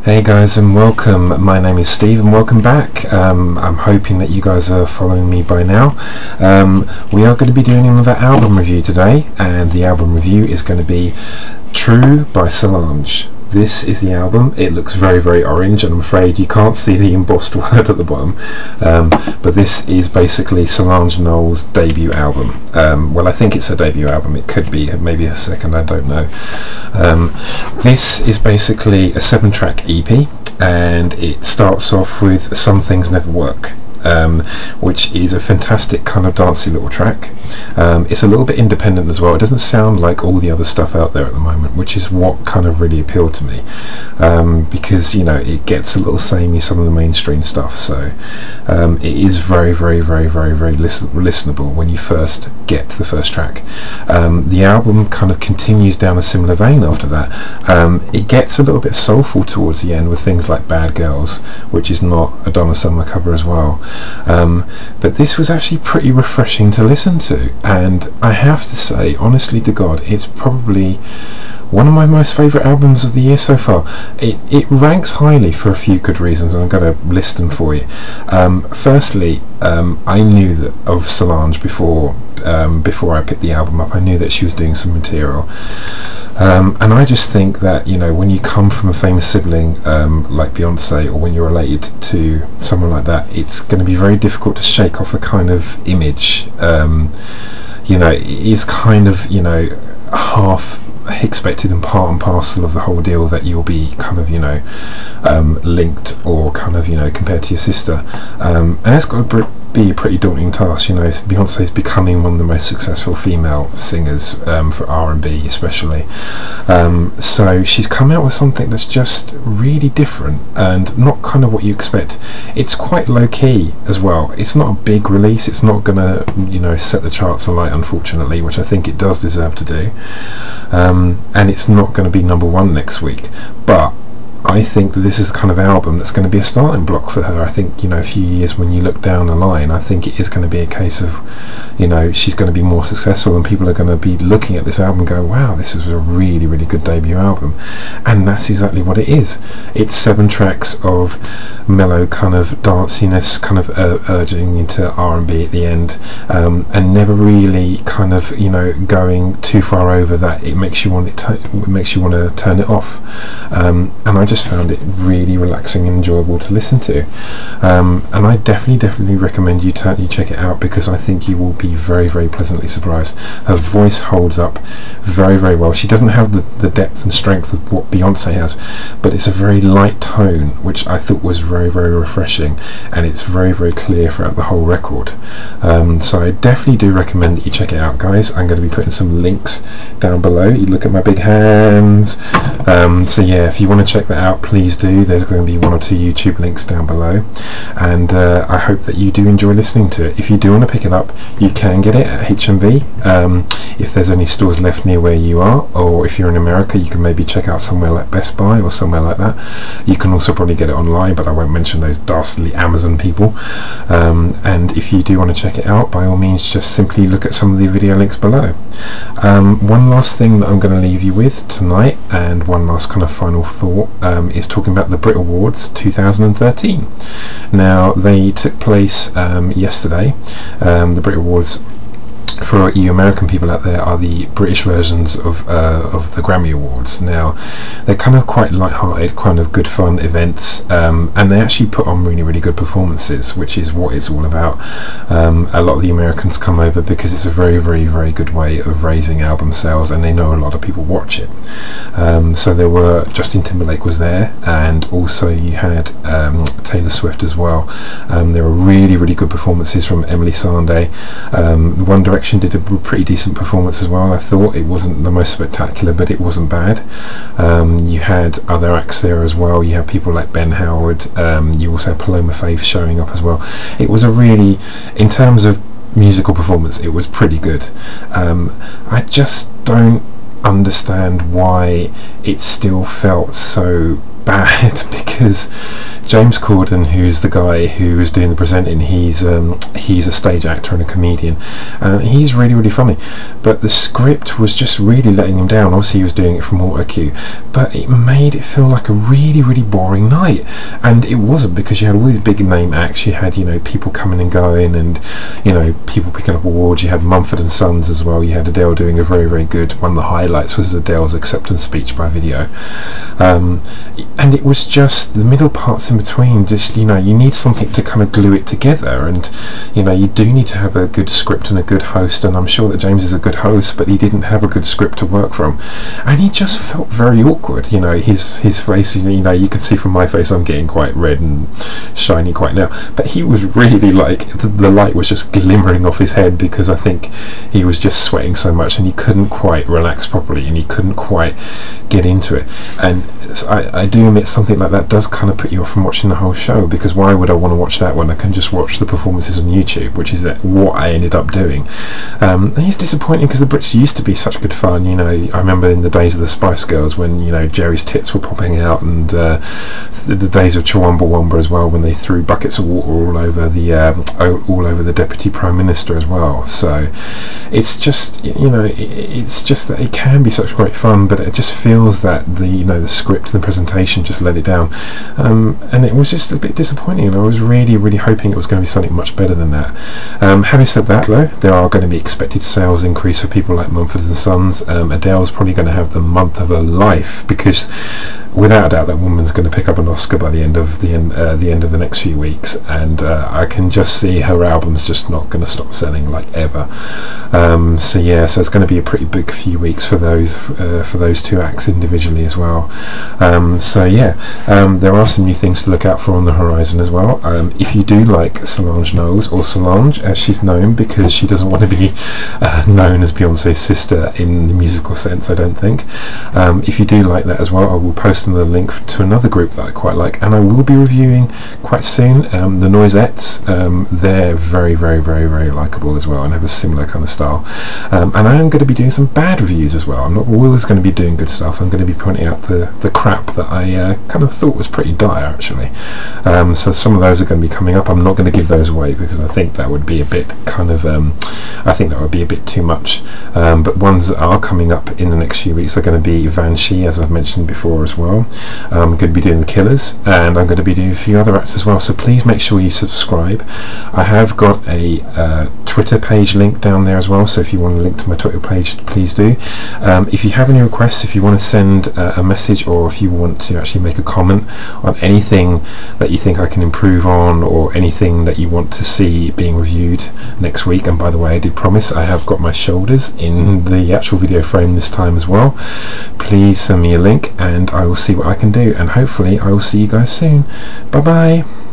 Hey guys, and welcome. My name is Steve and welcome back. I'm hoping that you guys are following me by now. We are going to be doing another album review today, and the album review is going to be True by Solange. This is the album. It looks very, very orange, and I'm afraid you can't see the embossed word at the bottom, but this is basically Solange Knowles' debut album. Well, I think it's her debut album. It could be maybe a second, I don't know. This is basically a 7-track EP, and it starts off with Some Things Never Work, which is a fantastic kind of dancey little track. It's a little bit independent as well. It doesn't sound like all the other stuff out there at the moment, which is what kind of really appealed to me, because, you know, it gets a little samey, some of the mainstream stuff, so it is very, very, very, very, very listenable when you first get to the first track. The album kind of continues down a similar vein after that. It gets a little bit soulful towards the end with things like Bad Girls, which is not a Donna Summer cover as well. But this was actually pretty refreshing to listen to, and I have to say, honestly to God, it's probably one of my most favourite albums of the year so far. It ranks highly for a few good reasons, and I'm going to list them for you. Firstly, I knew that of Solange before I picked the album up. I knew that she was doing some material. And I just think that, you know, when you come from a famous sibling like Beyonce, or when you're related to someone like that, it's going to be very difficult to shake off a kind of image. You know, it is kind of, you know, half expected and part and parcel of the whole deal that you'll be kind of, you know, linked or kind of, you know, compared to your sister, and that's got to be a pretty daunting task. You know, Beyonce is becoming one of the most successful female singers for R&B especially, so she's come out with something that's just really different and not kind of what you expect. It's quite low-key as well. It's not a big release. It's not gonna, you know, set the charts alight, unfortunately, which I think it does deserve to do, and it's not going to be #1 next week, but I think that this is the kind of album that's going to be a starting block for her. I think, you know, a few years when you look down the line, I think it is going to be a case of, you know, she's going to be more successful, and people are going to be looking at this album and go, wow, this was a really, really good debut album. And that's exactly what it is. It's 7 tracks of mellow kind of danciness, kind of urging into R&B at the end, and never really kind of, you know, going too far over that it makes you want to turn it off. And I just found it really relaxing and enjoyable to listen to, and I definitely recommend you check it out, because I think you will be very, very pleasantly surprised. Her voice holds up very, very well. She doesn't have the depth and strength of what Beyonce has, but it's a very light tone, which I thought was very, very refreshing, and it's very, very clear throughout the whole record. So I definitely do recommend that you check it out, guys. I'm going to be putting some links down below. You look at my big hands. So yeah, if you want to check that out, please do. There's going to be 1 or 2 YouTube links down below, and I hope that you do enjoy listening to it. If you do want to pick it up, you can get it at HMV, if there's any stores left near where you are, or if you're in America, you can maybe check out somewhere like Best Buy or somewhere like that. You can also probably get it online, but I won't mention those dastardly Amazon people. And if you do want to check it out, by all means, just simply look at some of the video links below. One last thing that I'm going to leave you with tonight, and one last kind of final thought, is talking about the Brit Awards 2013. Now, they took place yesterday. The Brit Awards, for you American people out there, are the British versions of the Grammy Awards. Now, they're kind of quite light-hearted, kind of good fun events, and they actually put on really, really good performances, which is what it's all about. A lot of the Americans come over because it's a very, very, very good way of raising album sales, and they know a lot of people watch it. So there were, Justin Timberlake was there, and also you had Taylor Swift as well. There were really, really good performances from Emily Sandé. One Direction did a pretty decent performance as well. I thought it wasn't the most spectacular, but it wasn't bad. You had other acts there as well. You had people like Ben Howard. You also had Paloma Faith showing up as well. It was a really, in terms of musical performance, it was pretty good. I just don't understand why it still felt so bad because James Corden, who's the guy who was doing the presenting, he's a stage actor and a comedian, and he's really, really funny, but the script was just really letting him down. Obviously he was doing it from auto cue, but it made it feel like a really, really boring night, and it wasn't, because you had all these big name acts, you had, you know, people coming and going, and, you know, people picking up awards. You had Mumford and Sons as well. You had Adele doing a very, very good one. Of the highlights was Adele's acceptance speech by video, and it was just the middle parts in between. Just, you know, you need something to kind of glue it together, and, you know, you do need to have a good script and a good host, and I'm sure that James is a good host, but he didn't have a good script to work from, and he just felt very awkward. You know, his face, you know, you can see from my face I'm getting quite red and shiny quite now, but he was really like, the light was just glimmering off his head, because I think he was just sweating so much, and he couldn't quite relax properly, and he couldn't quite get into it. And I do admit something like that does kind of put you off from watching the whole show, because why would I want to watch that when I can just watch the performances on YouTube, which is what I ended up doing. And it's disappointing, because the Brits used to be such good fun. You know, I remember in the days of the Spice Girls when, you know, Jerry's tits were popping out, and the days of Chumbawamba as well, when they threw buckets of water all over the Deputy Prime Minister as well. So it's just, you know, it's just that it can be such great fun, but it just feels that the script and the presentation just let it down, and it was just a bit disappointing, and I was really, really hoping it was going to be something much better than that. Having said that, though, there are going to be expected sales increase for people like Mumford and Sons. Adele's probably going to have the month of her life, because without a doubt that woman's going to pick up an Oscar by the end of the next few weeks, and I can just see her album's just not going to stop selling like ever. So yeah, so it's going to be a pretty big few weeks for those two acts individually as well. So yeah, there are some new things to look out for on the horizon as well. If you do like Solange Knowles, or Solange as she's known, because she doesn't want to be known as Beyonce's sister in the musical sense, I don't think. If you do like that as well, I will post another link to another group that I quite like, and I will be reviewing quite soon, the Noisettes. They're very, very, very, very likeable as well, and have a similar kind of style. And I am going to be doing some bad reviews as well. I'm not always going to be doing good stuff. I'm going to be pointing out the crap that I kind of thought was pretty dire, actually. So some of those are going to be coming up. I'm not going to give those away, because I think that would be a bit kind of I think that would be a bit too much. But ones that are coming up in the next few weeks are going to be Vanshi, as I've mentioned before as well. I'm going to be doing The Killers, and I'm going to be doing a few other acts as well, so please make sure you subscribe. I have got a Twitter page link down there as well, so if you want a link to my Twitter page, please do. If you have any requests, if you want to send a message, or if you want to actually make a comment on anything that you think I can improve on, or anything that you want to see being reviewed next week, and by the way, I did promise I have got my shoulders in the actual video frame this time as well, please send me a link and I will see what I can do, and hopefully I will see you guys soon. Bye bye.